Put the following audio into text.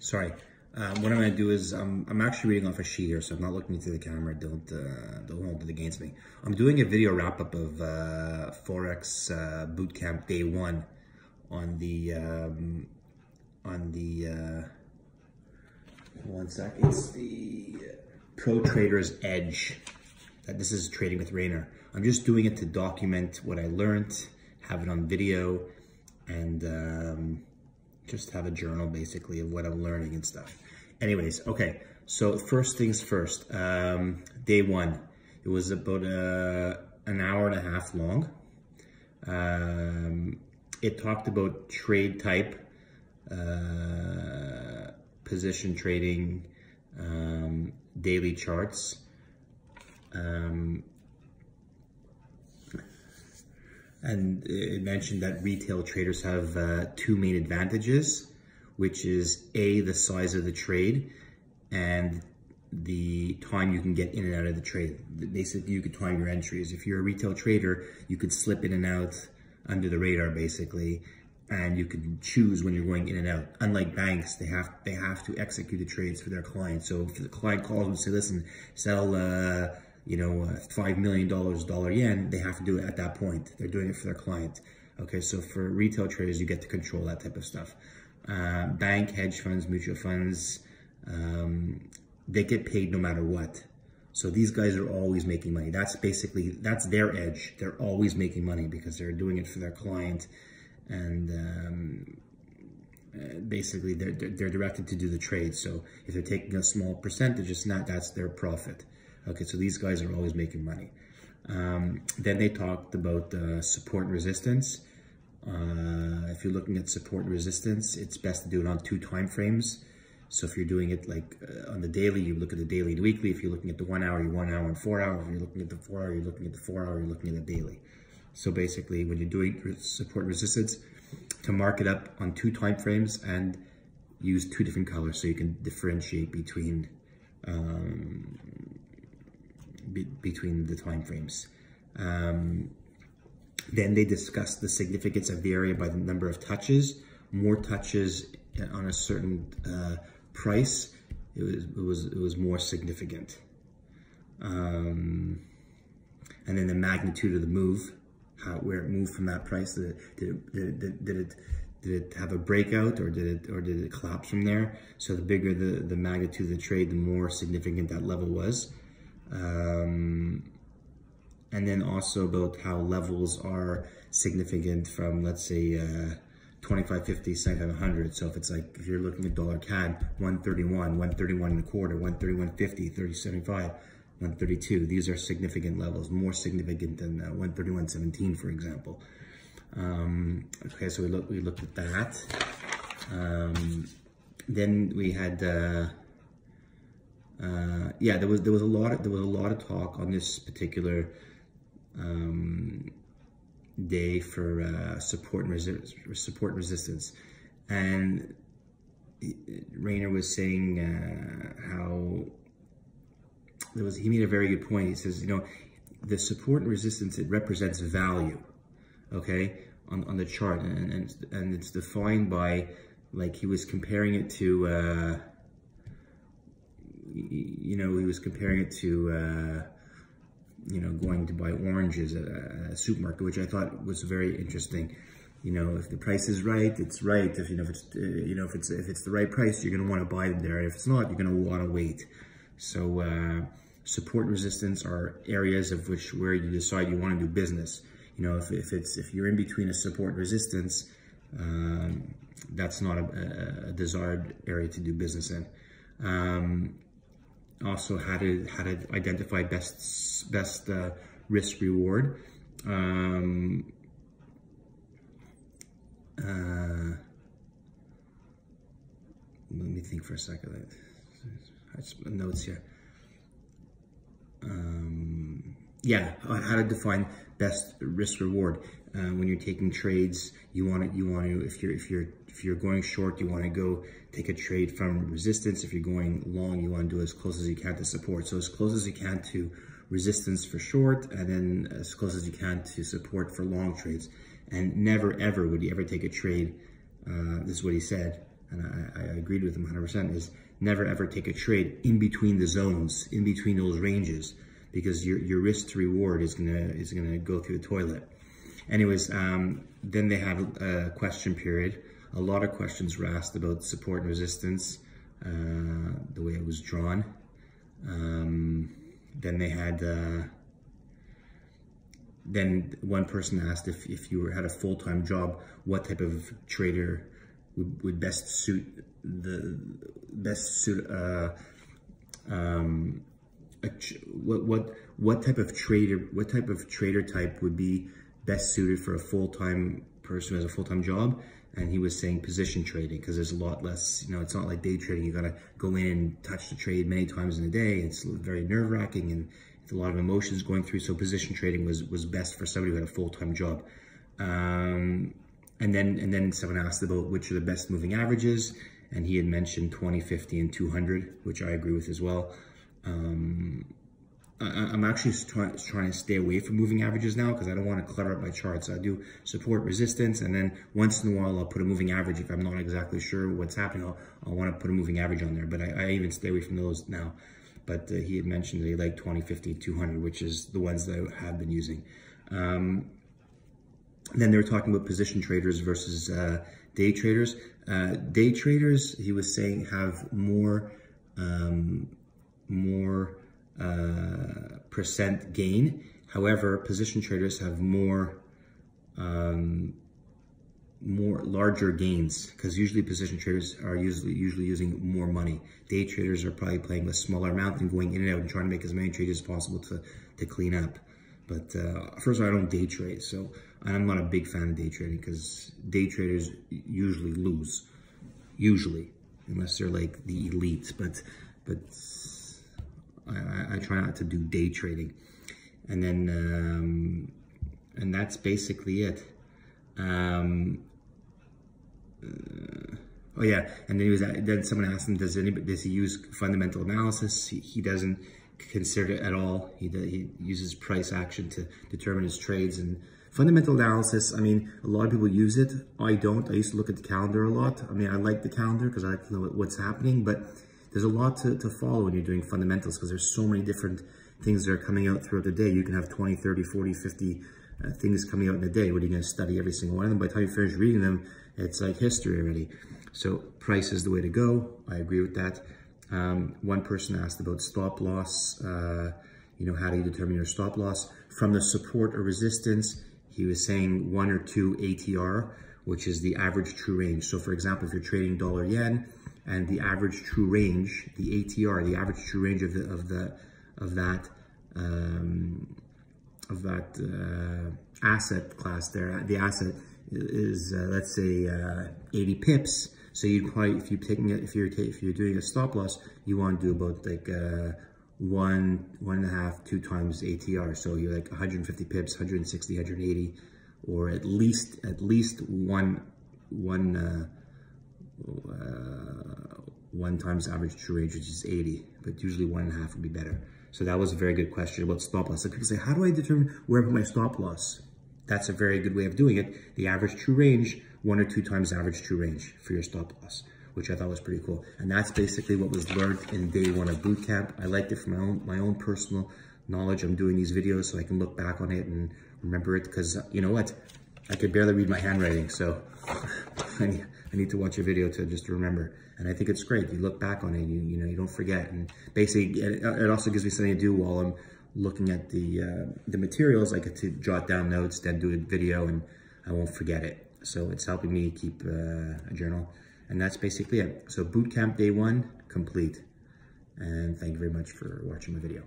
Sorry. What I'm going to do is I'm actually reading off a sheet here, so I'm not looking into the camera. Don't hold it against me. I'm doing a video wrap up of Forex Bootcamp Day 1 on the one sec. It's the Pro Trader's Edge. This is trading with Rainer. I'm just doing it to document what I learned, have it on video, and just have a journal basically of what I'm learning and stuff. Anyways, okay, so first things first, day 1, it was about an hour and a half long. It talked about trade type, position trading, daily charts, and it mentioned that retail traders have two main advantages, which is A, the size of the trade, and the time you can get in and out of the trade. Basically, you could time your entries. If you're a retail trader, you could slip in and out under the radar, basically, and you can choose when you're going in and out. Unlike banks, they have to execute the trades for their clients. So if the client calls and say, listen, sell $5 million dollar yen, they have to do it at that point. They're doing it for their client. Okay, so for retail traders, you get to control that type of stuff. Bank, hedge funds, mutual funds, they get paid no matter what. So these guys are always making money. That's their edge. They're always making money because they're doing it for their client, and basically they're directed to do the trade. So if they're taking a small percentage, that's their profit. Okay, so these guys are always making money. Then they talked about support and resistance. If you're looking at support and resistance, it's best to do it on 2 time frames. So if you're doing it like on the daily, you look at the daily and weekly. If you're looking at the 1 hour, you're 1 hour and 4 hour. If you're looking at the 4 hour, you're looking at the 4 hour, you're looking at the daily. So basically, when you're doing support and resistance, to mark it up on 2 time frames and use 2 different colors so you can differentiate between the time frames. Then they discussed the significance of the area by the number of touches. More touches on a certain price, it was more significant. And then the magnitude of the move, where it moved from that price. Did it have a breakout, or did it collapse from there? So the bigger the magnitude of the trade, the more significant that level was. And then also about how levels are significant from, let's say, 25, 50, 75, 100. So if you're looking at dollar CAD, 131, 131 and a quarter, 131.50, 30.75, 132. These are significant levels, more significant than 131.17, for example. Okay, so we looked at that. Then we had there was a lot of talk on this particular day for support and resistance, and Rainer was saying how he made a very good point. He says, the support and resistance, it represents value, okay, on the chart, and it's defined by, like, he was comparing it to going to buy oranges at a supermarket, which I thought was very interesting. If the price is right, it's right. If it's the right price, you're gonna want to buy them there. If it's not, you're gonna want to wait. So support and resistance are areas where you decide you want to do business. If you're in between a support and resistance, that's not a desired area to do business in. Also, how to identify best risk reward. Let me think for a second. I just put notes here. How to define best risk reward. When you're taking trades, you want to if you're going short, you want to go take a trade from resistance. If you're going long, you want to do as close as you can to support. So as close as you can to resistance for short, and then as close as you can to support for long trades. And never ever would you ever take a trade. This is what he said. and I agreed with him 100%, is never ever take a trade in between the zones, in between those ranges, because your risk to reward is gonna go through the toilet. Anyways, then they had a question period. A lot of questions were asked about support and resistance, the way it was drawn. Then they had, then one person asked if you had a full-time job, what type of trader would best suit what type of trader type would be best suited for a full-time person as a full-time job. And he was saying position trading, because there's a lot less, you know, it's not like day trading. You gotta go in and touch the trade many times in a day. It's very nerve-wracking and a lot of emotions going through. So position trading was best for somebody who had a full-time job. And then someone asked about which are the best moving averages, and he had mentioned 20, 50, and 200, which I agree with as well. I'm actually trying to stay away from moving averages now, because I don't want to clutter up my charts. I do support, resistance, and then once in a while I'll put a moving average. If I'm not exactly sure what's happening, I'll want to put a moving average on there, but I even stay away from those now. But he had mentioned that he liked 20, 50, 200, which is the ones that I have been using. Then they were talking about position traders versus day traders. Day traders, he was saying, have more percent gain. However, position traders have more larger gains, because usually position traders are usually using more money. Day traders are probably playing with smaller amount and going in and out and trying to make as many trades as possible to clean up. But first of all, I don't day trade, so I'm not a big fan of day trading, because day traders usually lose, unless they're like the elite. But I try not to do day trading. And then and that's basically it. Oh yeah, and then someone asked him, does he use fundamental analysis? He doesn't consider it at all. He uses price action to determine his trades. And fundamental analysis, I mean, a lot of people use it. I don't. I used to look at the calendar a lot. I mean, I like the calendar because I like to know what's happening, but there's a lot to follow when you're doing fundamentals, because there's so many different things that are coming out throughout the day. You can have 20, 30, 40, 50 things coming out in a day. What are you going to study every single one of them? By the time you finish reading them, it's like history already. So price is the way to go. I agree with that. One person asked about stop loss. You know, how do you determine your stop loss? From the support or resistance, he was saying 1 or 2 ATR, which is the average true range. So for example, if you're trading dollar yen, and the average true range, the ATR, the average true range of that asset class there, the asset is let's say 80 pips. So you'd probably, if you're doing a stop loss, you want to do about like 1.5, 2 times ATR. So you're like 150 pips, 160, 180, or at least one times average true range, which is 80, but usually 1.5 would be better. So that was a very good question about stop loss. So people say, how do I determine where I put my stop loss? That's a very good way of doing it. The average true range, 1 or 2 times average true range for your stop loss, which I thought was pretty cool. And that's basically what was learned in day 1 of boot camp. I liked it for my own personal knowledge. I'm doing these videos so I can look back on it and remember it, because you know what? I could barely read my handwriting, so I need to watch a video to remember. And I think it's great. You look back on it, you know, you don't forget. And basically, it also gives me something to do while I'm looking at the materials. I get to jot down notes, then do a video, and I won't forget it. So it's helping me keep a journal. And that's basically it. So boot camp day 1 complete. And thank you very much for watching my video.